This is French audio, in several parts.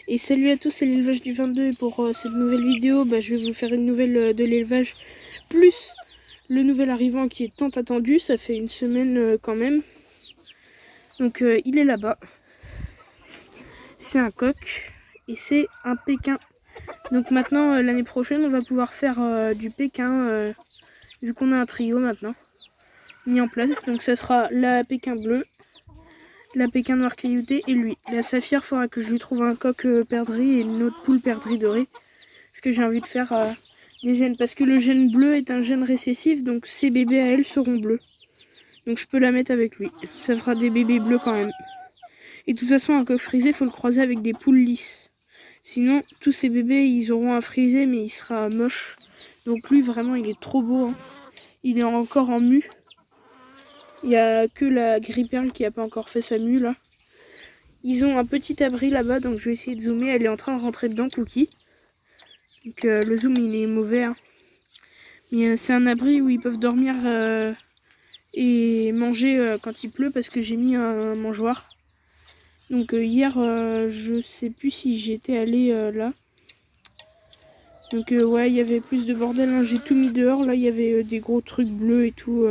Et salut à tous, c'est l'élevage du 22 et pour cette nouvelle vidéo, je vais vous faire une nouvelle de l'élevage plus le nouvel arrivant qui est tant attendu. Ça fait une semaine quand même. Donc il est là-bas. C'est un coq et c'est un Pékin. Donc maintenant, l'année prochaine, on va pouvoir faire du Pékin vu qu'on a un trio maintenant mis en place. Donc ça sera la Pékin bleue, la Pékin noir caillouté et lui. La saphir, faudra que je lui trouve un coq perdrix et une autre poule perdrix dorée. Parce que j'ai envie de faire des gènes. Parce que le gène bleu est un gène récessif, donc ses bébés à elle seront bleus. Donc je peux la mettre avec lui. Ça fera des bébés bleus quand même. Et de toute façon, un coq frisé, il faut le croiser avec des poules lisses. Sinon, tous ces bébés, ils auront un frisé, mais il sera moche. Donc lui, vraiment, il est trop beau. Hein. Il est encore en mue. Il n'y a que la gris-perle qui n'a pas encore fait sa mue, là. Ils ont un petit abri là-bas, donc je vais essayer de zoomer. Elle est en train de rentrer dedans, Cookie. Donc le zoom, il est mauvais. Hein. Mais c'est un abri où ils peuvent dormir et manger quand il pleut, parce que j'ai mis un mangeoire. Donc hier, je sais plus si j'étais allée là. Donc ouais, il y avait plus de bordel. Hein. J'ai tout mis dehors. Là, il y avait des gros trucs bleus et tout.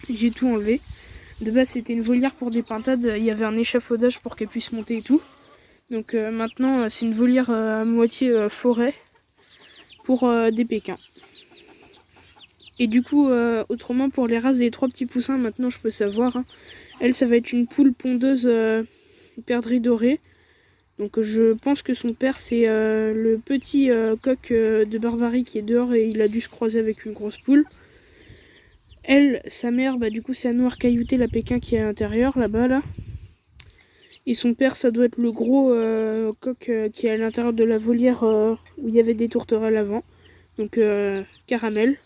J'ai tout enlevé. De base, c'était une volière pour des pintades. Il y avait un échafaudage pour qu'elle puisse monter et tout. Donc maintenant, c'est une volière à moitié forêt pour des Pékins. Et du coup, autrement, pour les races des 3 petits poussins, maintenant, je peux savoir. Hein. Elle, ça va être une poule pondeuse perdrix dorée. Donc je pense que son père, c'est le petit coq de Barbarie qui est dehors et il a dû se croiser avec une grosse poule. Elle, sa mère, du coup, c'est un noir caillouté, la Pékin qui est à l'intérieur, là-bas, là. Et son père, ça doit être le gros coq qui est à l'intérieur de la volière où il y avait des tourterelles avant. Donc caramel.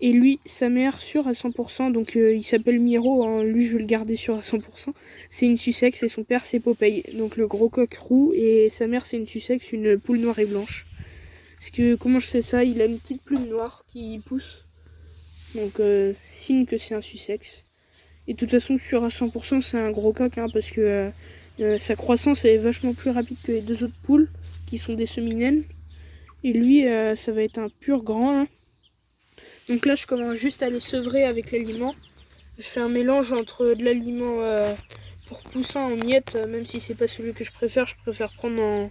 Et lui, sa mère, sûre à 100%, donc il s'appelle Miro, hein. Lui je vais le garder sûr à 100%. C'est une Sussex et son père c'est Popeye, donc le gros coq roux, et sa mère c'est une Sussex, une poule noire et blanche. Parce que comment je sais ça? Il a une petite plume noire qui pousse, donc signe que c'est un Sussex. Et de toute façon, sûr à 100%, c'est un gros coq, hein, parce que sa croissance est vachement plus rapide que les 2 autres poules, qui sont des semi-naines. Et lui, ça va être un pur grand, hein. Donc là, je commence juste à les sevrer avec l'aliment. Je fais un mélange entre de l'aliment pour poussins en miettes, même si c'est pas celui que je préfère prendre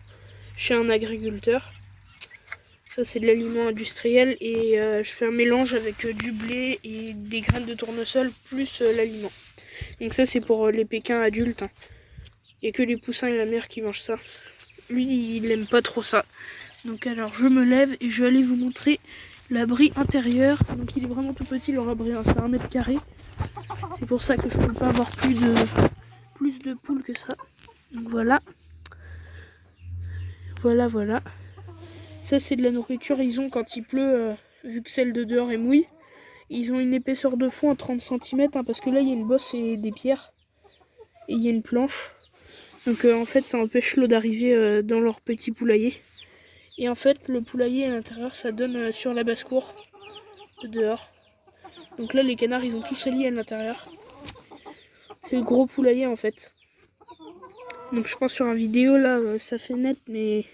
chez un agriculteur. Ça, c'est de l'aliment industriel et je fais un mélange avec du blé et des graines de tournesol plus l'aliment. Donc ça, c'est pour les Pékins adultes. Hein. Il n'y a que les poussins et la mère qui mangent ça. Lui, il aime pas trop ça. Donc alors, je me lève et je vais aller vous montrer l'abri intérieur. Donc il est vraiment tout petit leur abri, hein. C'est 1 mètre carré. C'est pour ça que je peux pas avoir plus de poules que ça. Donc voilà. Voilà. Ça c'est de la nourriture. Ils ont quand il pleut, vu que celle de dehors est mouille, ils ont une épaisseur de fond à 30 cm, hein, parce que là il y a une bosse et des pierres. Et il y a une planche. Donc en fait ça empêche l'eau d'arriver dans leur petit poulailler. Et en fait le poulailler à l'intérieur ça donne sur la basse-cour de dehors. Donc là les canards ils ont tout sali à l'intérieur. C'est le gros poulailler en fait. Donc je pense sur une vidéo là ça fait net, mais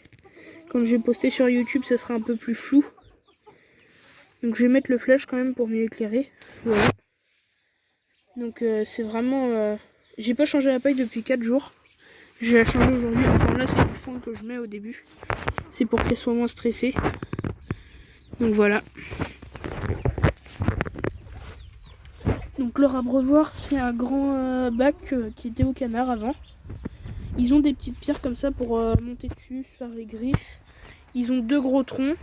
quand je vais poster sur YouTube ça sera un peu plus flou. Donc je vais mettre le flash quand même pour mieux éclairer. Voilà. Donc c'est vraiment... J'ai pas changé la paille depuis 4 jours. Je vais la changer aujourd'hui. Enfin là c'est du foin que je mets au début. C'est pour qu'elle soit moins stressée. Donc voilà. Donc leur abreuvoir c'est un grand bac qui était au canard avant. Ils ont des petites pierres comme ça pour monter dessus, faire les griffes. Ils ont 2 gros troncs.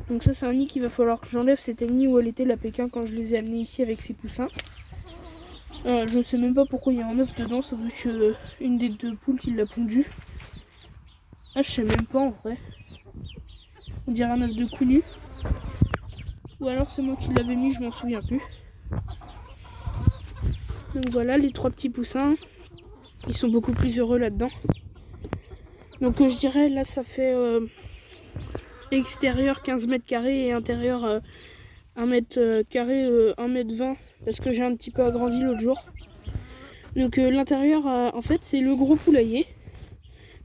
Donc ça c'est un nid qu'il va falloir que j'enlève. C'était le nid où elle était la Pékin quand je les ai amenés ici avec ses poussins. Je sais même pas pourquoi il y a un œuf dedans. Ça doit être une des 2 poules qui l'a pondu. Ah je sais même pas en vrai. On dirait un œuf de cou nu. Ou alors c'est moi qui l'avais mis, je m'en souviens plus. Donc voilà les 3 petits poussins. Ils sont beaucoup plus heureux là-dedans. Donc je dirais là ça fait extérieur 15 mètres carrés et intérieur 1 mètre carré 1 mètre 20 parce que j'ai un petit peu agrandi l'autre jour. Donc l'intérieur en fait c'est le gros poulailler.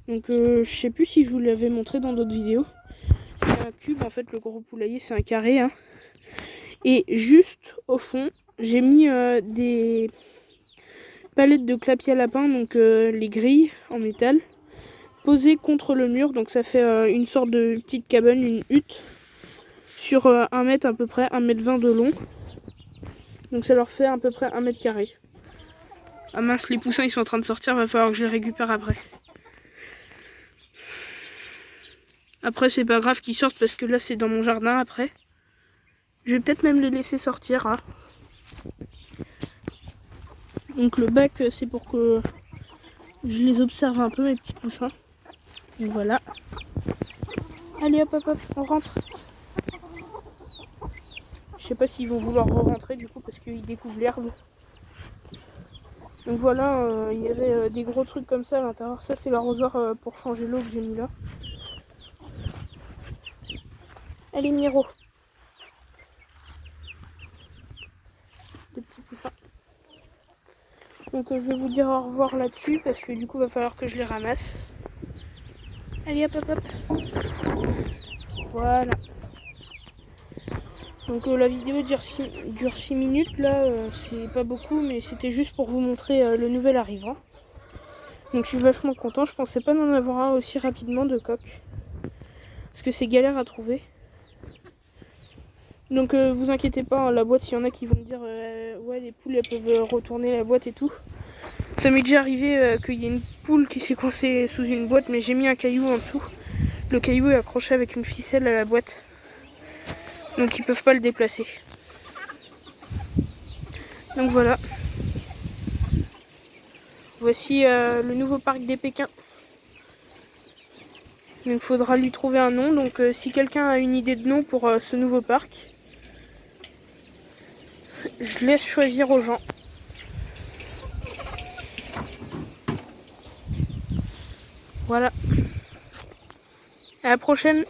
Donc je sais plus si je vous l'avais montré dans d'autres vidéos. C'est un cube, en fait le gros poulailler c'est un carré. Hein. Et juste au fond, j'ai mis des palettes de clapier à lapin, donc les grilles en métal, posées contre le mur. Donc ça fait une sorte de petite cabane, une hutte, sur 1 mètre à peu près, 1,20 m de long. Donc ça leur fait à peu près 1 mètre carré. Ah mince, les poussins ils sont en train de sortir, va falloir que je les récupère après. Après c'est pas grave qu'ils sortent parce que là c'est dans mon jardin après. Je vais peut-être même les laisser sortir. Hein. Donc le bac c'est pour que je les observe un peu mes petits poussins. Donc voilà. Allez hop hop hop, on rentre. Je sais pas s'ils vont vouloir re-rentrer du coup parce qu'ils découvrent l'herbe. Donc voilà, il y avait des gros trucs comme ça à l'intérieur. Ça c'est l'arrosoir pour changer l'eau que j'ai mis là. Allez Miro. Des petits poussins. Donc je vais vous dire au revoir là-dessus parce que du coup il va falloir que je les ramasse. Allez hop hop hop. Voilà. Donc la vidéo dure 6 minutes là, c'est pas beaucoup mais c'était juste pour vous montrer le nouvel arrivant. Donc je suis vachement content, je pensais pas d'en avoir un aussi rapidement de coq. Parce que c'est galère à trouver. Donc vous inquiétez pas, hein, la boîte, il y en a qui vont me dire ouais les poules elles peuvent retourner la boîte et tout. Ça m'est déjà arrivé qu'il y ait une poule qui s'est coincée sous une boîte mais j'ai mis un caillou en dessous. Le caillou est accroché avec une ficelle à la boîte. Donc ils peuvent pas le déplacer. Donc voilà. Voici le nouveau parc des Pékins. Donc il faudra lui trouver un nom. Donc si quelqu'un a une idée de nom pour ce nouveau parc, je laisse choisir aux gens. Voilà. À la prochaine.